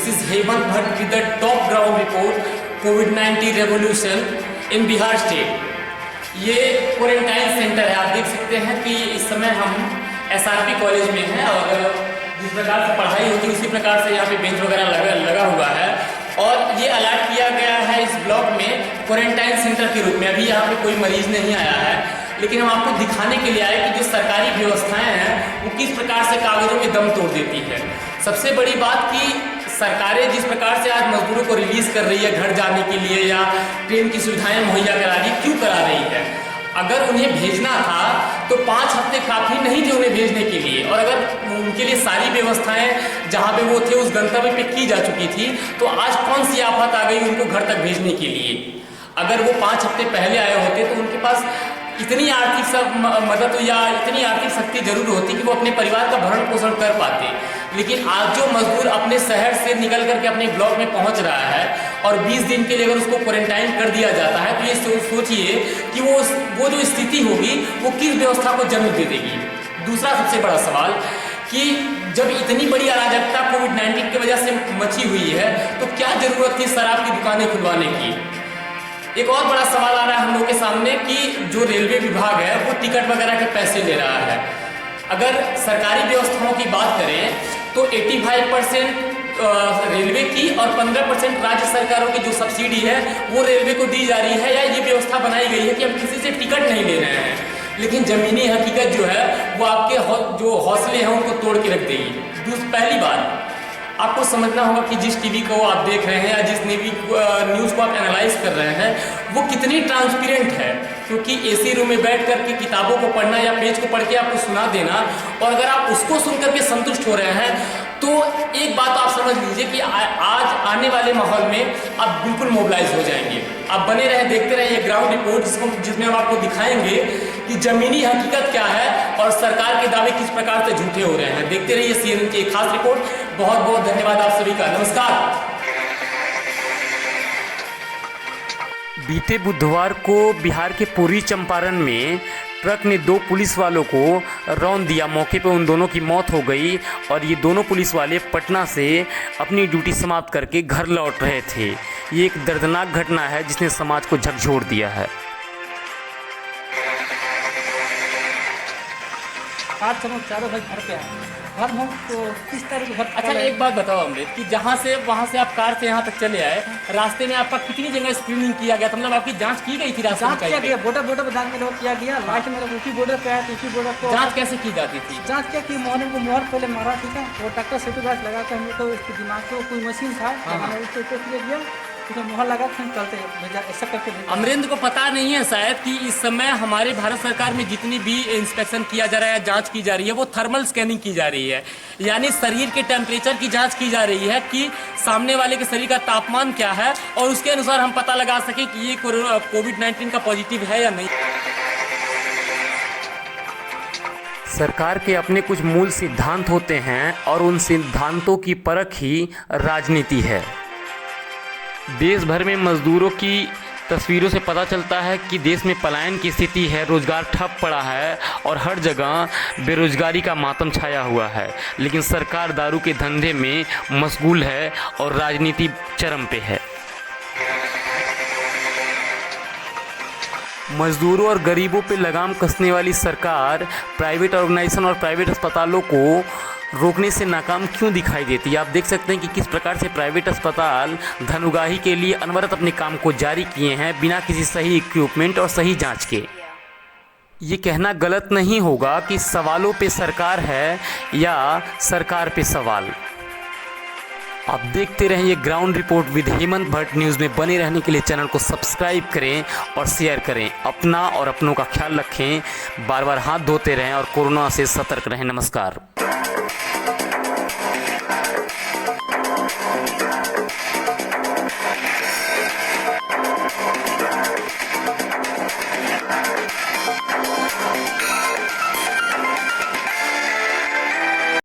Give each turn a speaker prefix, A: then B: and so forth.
A: is Hemant Bhatt with the top ground report COVID-19 revolution in Bihar state। ये quarantine centre है, आप देख सकते हैं कि इस समय हम SRP कॉलेज में हैं और जिस प्रकार से पढ़ाई होती है उसी प्रकार से यहाँ पे बेंच वगैरह लगा हुआ है और ये अलर्ट किया गया है इस ब्लॉक में क्वारंटाइन सेंटर के रूप में। अभी यहाँ पे कोई मरीज नहीं आया है, लेकिन हम आपको दिखाने के लिए आए कि जो सरकारी व्यवस्थाएं हैं वो किस प्रकार से कागजों में दम तोड़ देती है। सबसे बड़ी बात कि सरकारें जिस प्रकार से आज मजदूरों को रिलीज कर रही है घर जाने के लिए या ट्रेन की सुविधाएं मुहैया करा रही, क्यों करा रही है? अगर उन्हें भेजना था तो 5 हफ्ते काफ़ी नहीं थे उन्हें भेजने के लिए, और अगर उनके लिए सारी व्यवस्थाएं जहां पे वो थे उस गंतव्य पे की जा चुकी थी, तो आज कौन सी आफत आ गई उनको घर तक भेजने के लिए? अगर वो 5 हफ्ते पहले आए होते तो उनके पास इतनी आर्थिक मदद या इतनी आर्थिक शक्ति जरूर होती कि वो अपने परिवार का भरण पोषण कर पाते। लेकिन आज जो मजदूर अपने शहर से निकल करके अपने ब्लॉक में पहुंच रहा है और 20 दिन के लिए अगर उसको क्वारंटाइन कर दिया जाता है तो ये सोचिए कि वो जो स्थिति होगी वो किस व्यवस्था को जन्म दे देगी। दूसरा सबसे बड़ा सवाल कि जब इतनी बड़ी अराजकता कोविड-19 की वजह से मची हुई है तो क्या जरूरत थी शराब की दुकानें खुलवाने की? एक और बड़ा सवाल आ रहा है हम लोग के सामने कि जो रेलवे विभाग है वो टिकट वगैरह के पैसे ले रहा है। अगर सरकारी व्यवस्थाओं की बात करें तो 85% रेलवे की और 15% राज्य सरकारों की जो सब्सिडी है वो रेलवे को दी जा रही है, या ये व्यवस्था बनाई गई है कि हम किसी से टिकट नहीं ले रहे हैं। लेकिन जमीनी हकीकत जो है वो आपके जो हौसले हैं उनको तोड़ के रख देगी। पहली बात आपको समझना होगा कि जिस टीवी को आप देख रहे हैं या जिस न्यूज़ को आप एनालाइज कर रहे हैं वो कितनी ट्रांसपेरेंट है, क्योंकि एसी रूम में बैठ करके किताबों को पढ़ना या पेज को पढ़ के आपको सुना देना, और अगर आप उसको सुन करके संतुष्ट हो रहे हैं तो एक बात आप समझ लीजिए कि आज आने वाले माहौल में आप बिल्कुल मोबिलाइज हो जाएंगे। आप बने रहे, देखते रहे ये ग्राउंड रिपोर्ट जिसमें हम आपको दिखाएंगे कि जमीनी हकीकत क्या है और सरकार के दावे किस प्रकार से झूठे हो रहे हैं। देखते रहिए CNN की एक खास रिपोर्ट। बहुत बहुत धन्यवाद आप सभी का। नमस्कार।
B: बीते बुधवार को बिहार के पूर्वी चंपारण में ट्रक ने 2 पुलिस वालों को रौंद दिया। मौके पर उन दोनों की मौत हो गई और ये दोनों पुलिस वाले पटना से अपनी ड्यूटी समाप्त करके घर लौट रहे थे। ये एक दर्दनाक घटना है जिसने समाज को झकझोर दिया है।
C: आज हम लोग चारों भाई घर पे आए। घर हम तो किस तरह घर।
A: अच्छा एक बात बताओ अमृत कि जहाँ से वहाँ से आप कार से यहाँ तक चले आए, रास्ते में आपका कितनी जगह स्क्रीनिंग किया गया था? मतलब आपकी जांच की गई थी रास्ते में?
C: जांच किया गया, बॉर्डर पर जांच में किया गया। लास्ट में उसी बॉर्डर पे आया तो उसी बॉर्डर को
A: जांच कैसे की जाती थी?
C: जांच क्या की मोहन को मोहर पहले मारा, ठीक है, वो डॉक्टर सेटू गाछ लगा के हम लोग को इसके दिमाग को कोई मशीन था हमने उसको टेस्ट किया, उसमें मोहर लगा के हम चलते भेजा, ऐसा करके भेजा।
A: अमरेंद्र को पता नहीं है शायद कि इस समय हमारे भारत सरकार में जितनी भी इंस्पेक्शन किया जा रहा है, जांच की जा रही है, वो थर्मल स्कैनिंग की जा रही है, यानी शरीर के टेम्परेचर की जांच की जा रही है कि सामने वाले के शरीर का तापमान क्या है और उसके अनुसार हम पता लगा सके कि ये कोविड-19 का पॉजिटिव है या नहीं।
B: सरकार के अपने कुछ मूल सिद्धांत होते हैं और उन सिद्धांतों की परख ही राजनीति है। देश भर में मजदूरों की तस्वीरों से पता चलता है कि देश में पलायन की स्थिति है, रोजगार ठप पड़ा है और हर जगह बेरोजगारी का मातम छाया हुआ है। लेकिन सरकार दारू के धंधे में मशगूल है और राजनीति चरम पे है। मजदूरों और गरीबों पे लगाम कसने वाली सरकार प्राइवेट ऑर्गेनाइजेशन और प्राइवेट अस्पतालों को रोकने से नाकाम क्यों दिखाई देती है? आप देख सकते हैं कि किस प्रकार से प्राइवेट अस्पताल धन के लिए अनवरत अपने काम को जारी किए हैं बिना किसी सही इक्विपमेंट और सही जांच के। ये कहना गलत नहीं होगा कि सवालों पे सरकार है या सरकार पे सवाल। आप देखते रहें ये ground report with Hemant Bhatt news में बने रहने के लिए चैनल को सब्सक्राइब करें और शेयर करें। अपना और अपनों का ख्याल रखें, बार बार हाथ धोते रहें और कोरोना से सतर्क रहें। नमस्कार।